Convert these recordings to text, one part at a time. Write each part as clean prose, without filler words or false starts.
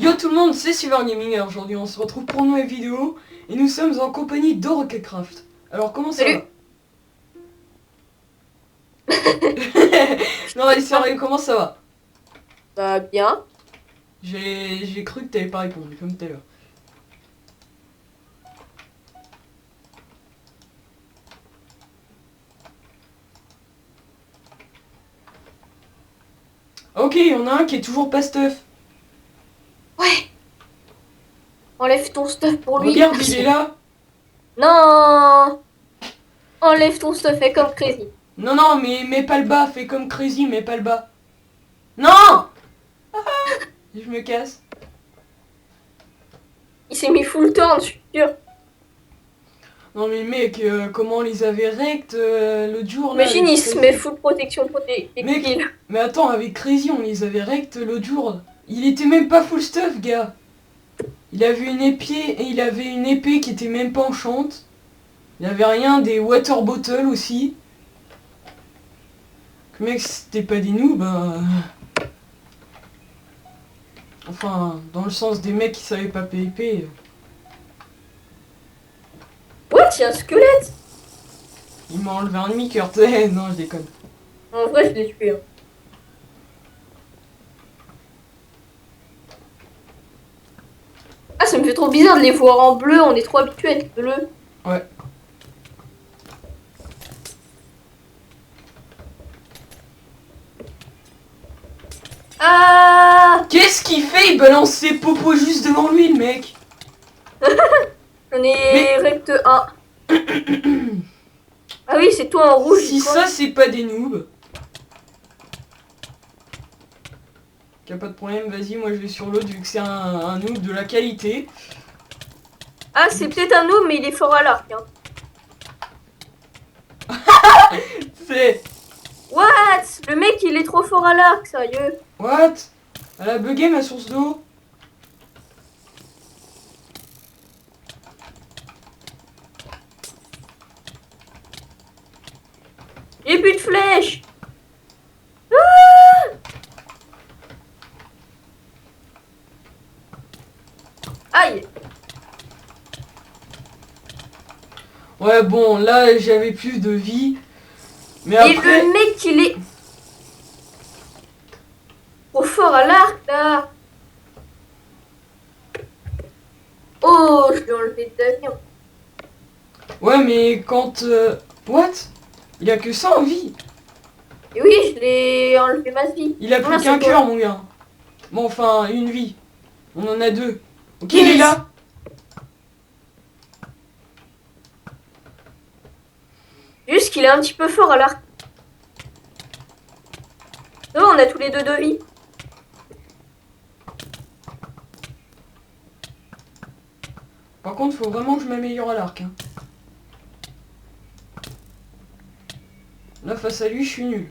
Yo tout le monde, c'est Silver Gaming et aujourd'hui on se retrouve pour une nouvelle vidéo et nous sommes en compagnie d'Orocacraft. Alors comment ça Salut. va? Non allez sérieux, comment ça va? Bah bien. J'ai cru que t'avais pas répondu comme tout à l'heure. Ok, il y en a un qui est toujours pas stuff. Ouais. Enlève ton stuff pour lui. Regarde, il est Merci. là. Non. Enlève ton stuff, fais comme crazy. Non non, mais mets pas le bas, fais comme Crazy, mets pas le bas. Non. Je me casse. Il s'est mis full turn, je suis sûr. Non mais mec, comment on les avait rect l'autre jour là Imagine, avec il se met Crazy. full protection Mec, projectile. mais attends, avec Crazy, on les avait rect l'autre jour. Il était même pas full stuff, gars. Il avait une épée et il avait une épée qui était même pas enchante. Il avait rien, des water bottles aussi. Que mec, si c'était pas des noobs, enfin, dans le sens des mecs qui savaient pas PvP. What? Il y a un squelette? Il m'a enlevé un demi-cœur, non, je déconne. En vrai, je l'ai tué. Hein. Ah, ça me fait trop bizarre de les voir en bleu. On est trop habitués à être bleu. Ouais. Ah. Qu'est-ce qu'il fait? Il balance ses popos juste devant lui, le mec. On est Mais rect 1. Ah oui, c'est toi en rouge. si Quoi. ça, c'est pas des noobs. Y'a pas de problème, vas-y, moi je vais sur l'autre vu que c'est un noob de la qualité. Ah, c'est peut-être un noob, mais il est fort à l'arc. Hein. C'est... What? Le mec, il est trop fort à l'arc, sérieux. What? Elle a bugué ma source d'eau? J'ai plus de flèches. Aïe. Ouais, bon, là j'avais plus de vie. Mais Et après... le mec, il est trop fort à l'arc, là. Oh, je l'ai enlevé d'avion. Ouais, mais quand... What? Il a que ça en vie. Et oui, je l'ai enlevé ma vie. Il a Ah, plus qu'un c'est cœur, toi. mon gars. Bon, enfin, une vie. On en a deux. Ok, il est Yes. là. Juste qu'il est un petit peu fort à l'arc. Non, on a tous les deux de vie. Par contre, faut vraiment que je m'améliore à l'arc. Hein. Là, face à lui, je suis nul.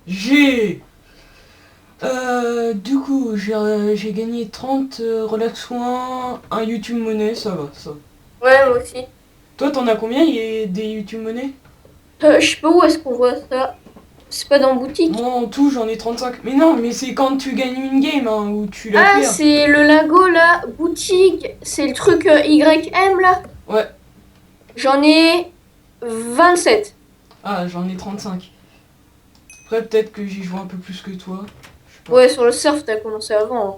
J'ai... du coup, j'ai gagné 30 relax points, un YouTube monnaie, ça va, ça. Ouais, moi aussi. Toi, t'en as combien il y a des YouTube monnaie? Je sais pas où est-ce qu'on voit ça. C'est pas dans boutique. Moi, en tout, j'en ai 35. Mais non, mais c'est quand tu gagnes une game, hein, où tu la Ah, perds. c'est le lingot, là. Boutique. C'est le truc YM, là. Ouais. J'en ai 27. Ah, j'en ai 35. Après, peut-être que j'y joue un peu plus que toi. Je sais pas. Ouais, sur le surf, t'as commencé avant. Hein.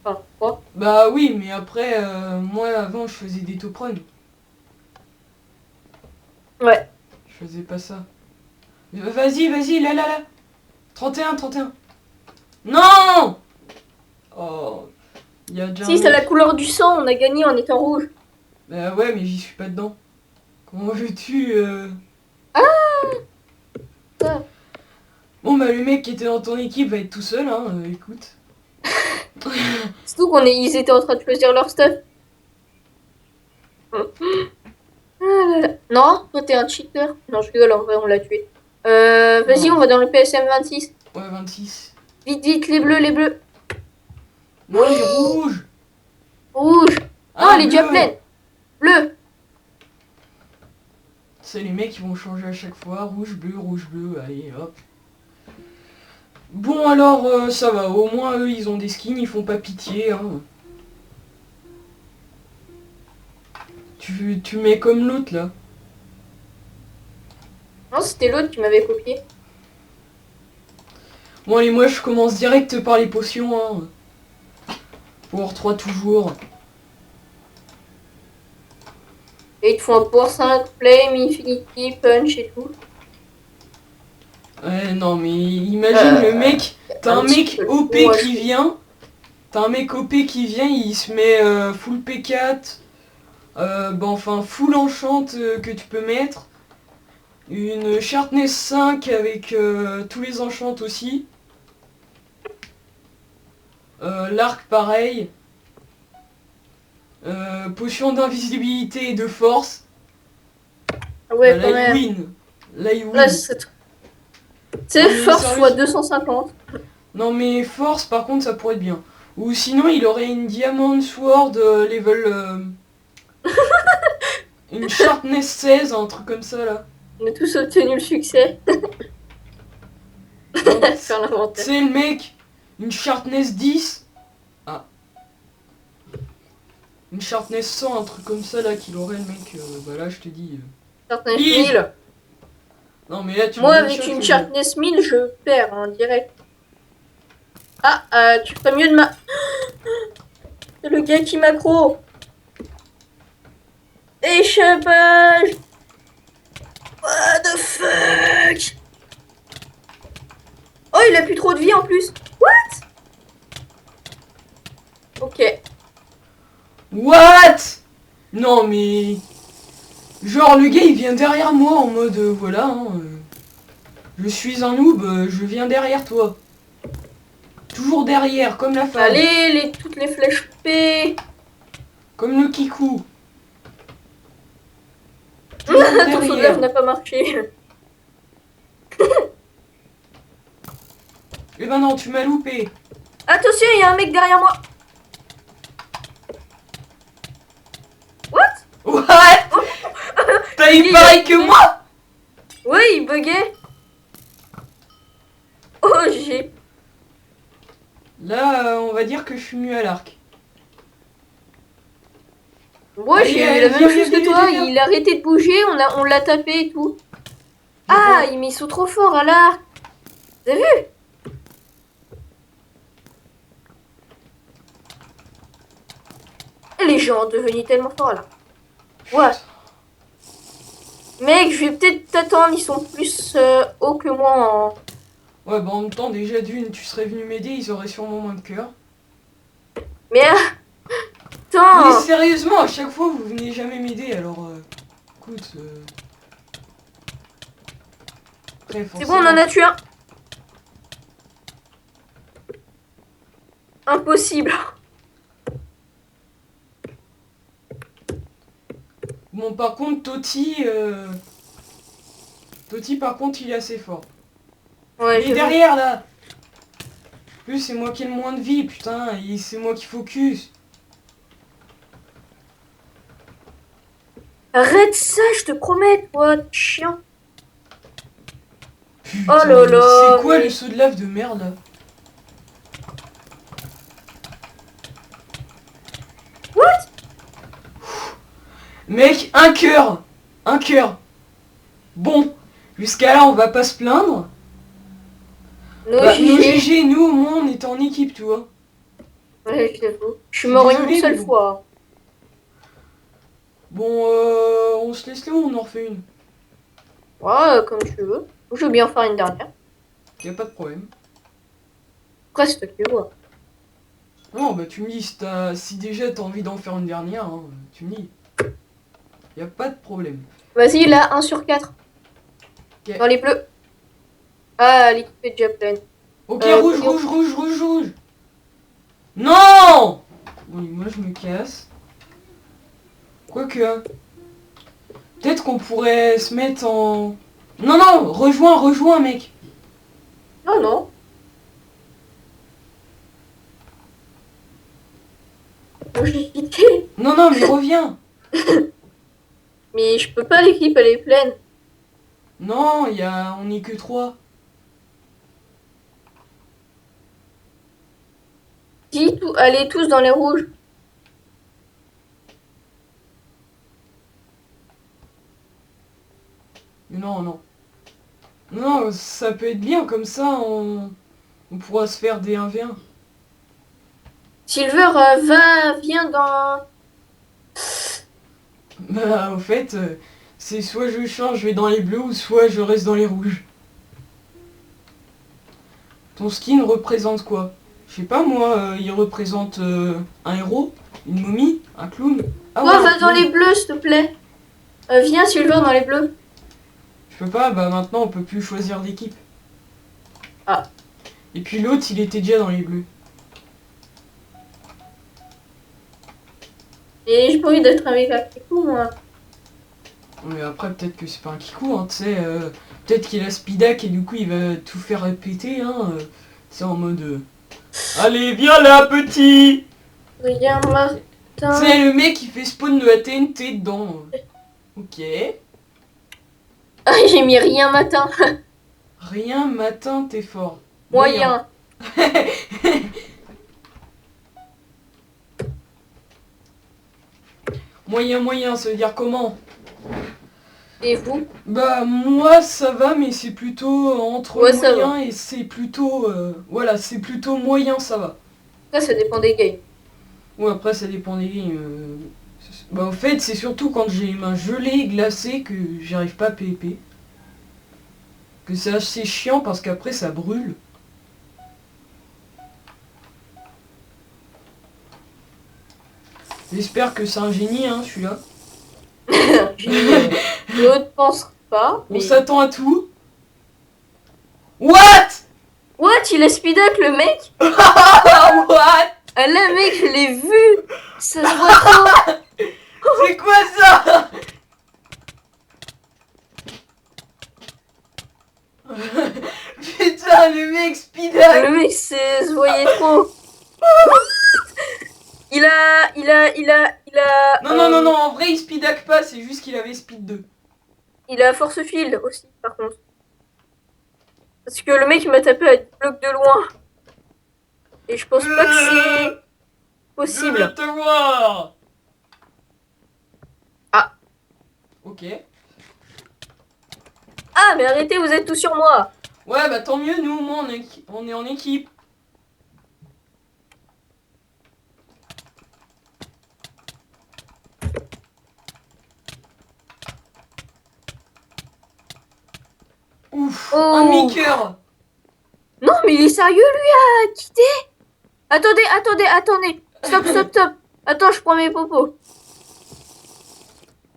Enfin, quoi? Bah oui, mais après, moi, avant, je faisais des top runs. Ouais. Je faisais pas ça. Vas-y, vas-y, là, là, là. 31, 31. Non! Oh, il y a déjà un Si, c'est la mec. couleur du sang, on a gagné en étant rouge. Bah ouais, mais j'y suis pas dedans. Comment veux-tu Ça. Bon, bah le mec qui était dans ton équipe va être tout seul, hein, écoute. Surtout ils étaient en train de choisir leur stuff. Ah là là. Non, toi t'es un cheater. Non, je rigole, en vrai, on l'a tué. Vas-y, Non. on va dans le PSM 26. Ouais, 26. Vite, vite, les bleus, les bleus. Non, les Oui, rouges. rouge. Non, Ah, elle est déjà bleu. pleine. Bleu. C'est les mecs qui vont changer à chaque fois. Rouge, bleu, allez, hop. Bon alors ça va, au moins eux ils ont des skins, ils font pas pitié. Hein. Tu mets comme l'autre là. Non, c'était l'autre qui m'avait copié. Bon allez, moi je commence direct par les potions. Hein. Pour 3 toujours. Et ils te font un pour 5, flame, infinity, punch et tout. Ouais, non mais imagine le mec, t'as un mec OP qui vient. T'as un mec OP qui vient, il se met full P4. Bah enfin full enchant que tu peux mettre. Une Sharpness 5 avec tous les enchants aussi. L'arc pareil. Potion d'invisibilité et de force. Ouais, Là quand il même. win. Là il Là, win. c'est Non, mais force fois sérieusement. 250. Non mais force par contre ça pourrait être bien. Ou sinon il aurait une Diamond Sword level... une Sharpness 16, un truc comme ça là. On a tous obtenu le succès. Donc Faire l'inventaire. c'est le mec, une Sharpness 10. Ah. Une Sharpness 100, un truc comme ça là qu'il aurait le mec. Bah là je te dis. Sharpness Bim 1000. Non mais là tu Moi, me avec one-shot, une le gars. Sharpness 1000, je perds en direct. Ah, tu ferais mieux de ma... C'est le gars qui m'accro. Échappage. What the fuck? Oh, il a plus trop de vie en plus. What? Ok. What? Non mais... Genre le gars il vient derrière moi en mode voilà, hein, je suis un noob, je viens derrière toi. Toujours derrière, comme la femme. Allez, toutes les flèches P. Comme le kikou. Toujours Ton saut de lave derrière. n'a pas marché. Eh ben non, tu m'as loupé. Attention, il y a un mec derrière moi. What? What? T'as eu pareil que moi? Oui, il buguait. Oh, j'ai... Là, on va dire que je suis mieux à l'arc. Moi, Allez, j'ai eu allez, la même viens, chose viens, que viens, toi. viens. Il a arrêté de bouger, on l'a tapé et tout. Je Ah, vois. il m'y saute trop fort à l'arc. Vous avez vu? Les gens sont devenus tellement forts là. Ouais. Mec, je vais peut-être t'attendre. Ils sont plus hauts que moi en... Ouais, bah en même temps, déjà d'une, tu serais venu m'aider, ils auraient sûrement moins de cœur. Mais Mais attends. sérieusement, à chaque fois, vous venez jamais m'aider, alors... écoute... Après, C'est bon, on en a tué un. Impossible. Bon, par contre, Toti... Toti, par contre, il est assez fort. Ouais, Il est je... derrière, là. En plus, c'est moi qui ai le moins de vie, putain, et c'est moi qui focus. Arrête ça, je te promets, toi, chiant. Putain, Oh là mais là, c'est quoi mais... le saut de lave de merde, là? What? Mec, un cœur. Un cœur. Bon, jusqu'à là, on va pas se plaindre. Nos Bah, nos GG. GG, nous, au moins, on était en équipe, tu vois. Ouais, j'avoue. Je suis Je suis mort désolé, une seule mais bon. fois. Bon, on se laisse là ou on en refait une? Ouais, comme tu veux. Ou je veux bien faire une dernière. Y a pas de problème. Après, c'est toi qui vois. Non, bah tu me dis, si déjà t'as envie d'en faire une dernière, hein, tu me dis. Y a pas de problème. Vas-y, là, 1 sur 4. Ok. Dans les bleus. Ah, l'équipe est déjà pleine. Ok, rouge, Puis- rouge, rouge, rouge, rouge. Non! Bon, moi je me casse. Quoique. Peut-être qu'on pourrait se mettre en... Non, non, rejoins, rejoins, mec. Non, non. Moi, j'ai quitté. Non, non, mais reviens. Mais je peux pas, l'équipe, elle est pleine. Non, on est que 3. Dis tout, allez tous dans les rouges. Non, non. Non, ça peut être bien, comme ça on pourra se faire des 1v1. Silver, viens dans... Bah, au fait, c'est soit je change, je vais dans les bleus, ou soit je reste dans les rouges. Ton skin représente quoi? Je sais pas moi, il représente un héros, une momie, un clown. Ah Toi, ouais, un va dans clown. les bleus, s'il te plaît. Viens, Silver, dans les bleus. Je peux pas, bah maintenant on peut plus choisir d'équipe. Ah. Et puis l'autre, il était déjà dans les bleus. Et j'ai pas envie d'être avec un kikou, moi. Mais après, peut-être que c'est pas un kikou, hein, tu sais. Peut-être qu'il a speedac et du coup il va tout faire péter, hein. C'est en mode... Allez, viens là, petit! Regarde, Martin. C'est le mec qui fait spawn de la TNT dedans. Ok. Ah, j'ai mis rien matin. Rien, matin, t'es fort. Moyen. Moyen, moyen, ça veut dire comment? Et vous? Bah, moi, ça va, mais c'est plutôt entre Ouais, ça moyen et c'est plutôt... voilà, c'est plutôt moyen, ça va. Ça dépend des games. Ouais, après, ça dépend des lignes. Bah, au fait, c'est surtout quand j'ai les mains gelées, glacées, que j'arrive pas à PvP. Que c'est assez chiant parce qu'après, ça brûle. J'espère que c'est un génie, hein, celui-là. Je ne pense pas. On Mais... s'attend à tout. What? What? Il a speedac, le mec? What? Ah là, mec, je l'ai vu. Ça se voit trop. C'est quoi ça? Putain, le mec speedac. Le mec, se voyait trop. Non, non, non, non, en vrai, il speedac pas, c'est juste qu'il avait speed 2. Il a force field aussi, par contre. Parce que le mec, il m'a tapé à 10 blocs de loin. Et je pense pas que c'est Je veux possible. te voir. Ah. Ok. Ah, mais arrêtez, vous êtes tous sur moi. Ouais, bah tant mieux, nous, au moins, on est en équipe. Ouf, Oh. un demi-cœur. Non, mais il est sérieux, lui, à quitter. Attendez. Stop. Attends, je prends mes popos.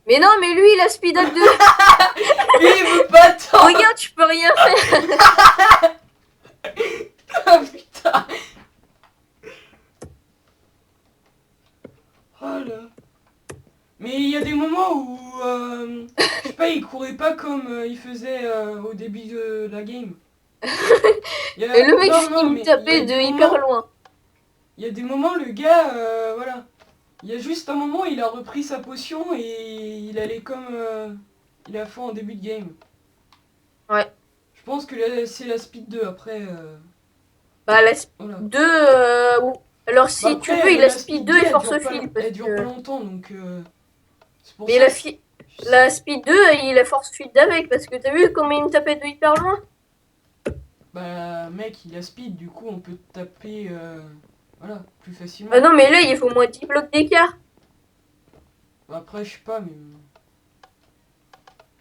Mais non, mais lui, il a speed up 2. Lui, il veut pas tant. Regarde, tu peux rien faire. Ah putain. Oh là. Mais il y a des moments où, je sais pas, il courait pas comme il faisait au début de la game. Et le mec finit de me taper de hyper loin. Il y a des moments, le gars, voilà. Il y a juste un moment, il a repris sa potion et il allait comme il a fait en début de game. Ouais. Je pense que c'est la speed 2 après. Bah, la speed Voilà. 2, alors si Bah tu après, veux, il a la speed speed 2 et elle force dure pas field. Elle dure pas longtemps donc. C'est pour Mais ça. la speed 2, il a force field avec, parce que t'as vu comment il me tapait de hyper loin? Bah mec, il a speed, du coup on peut taper voilà, plus facilement. Ah non, mais là, il faut au moins 10 blocs d'écart. Bah, après, je sais pas, mais.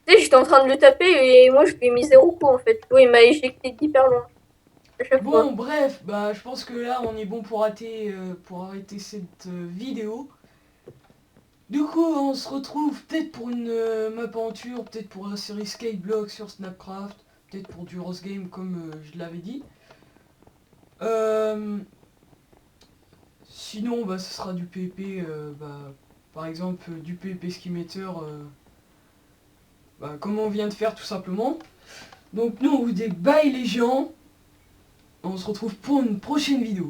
Tu sais, j'étais en train de le taper et moi, je lui ai mis 0 coup en fait. Oui, il m'a éjecté d'hyper loin. À chaque fois. Bon, bref, bah je pense que là on est bon pour arrêter cette vidéo. Du coup, on se retrouve peut-être pour une map aventure, peut-être pour la série Skyblock sur Snapcraft, peut-être pour du Rose Game comme je l'avais dit. Sinon, bah ce sera du PvP, bah, par exemple du PvP Skimeter, bah, comme on vient de faire tout simplement. Donc nous on vous dit bye les gens. On se retrouve pour une prochaine vidéo.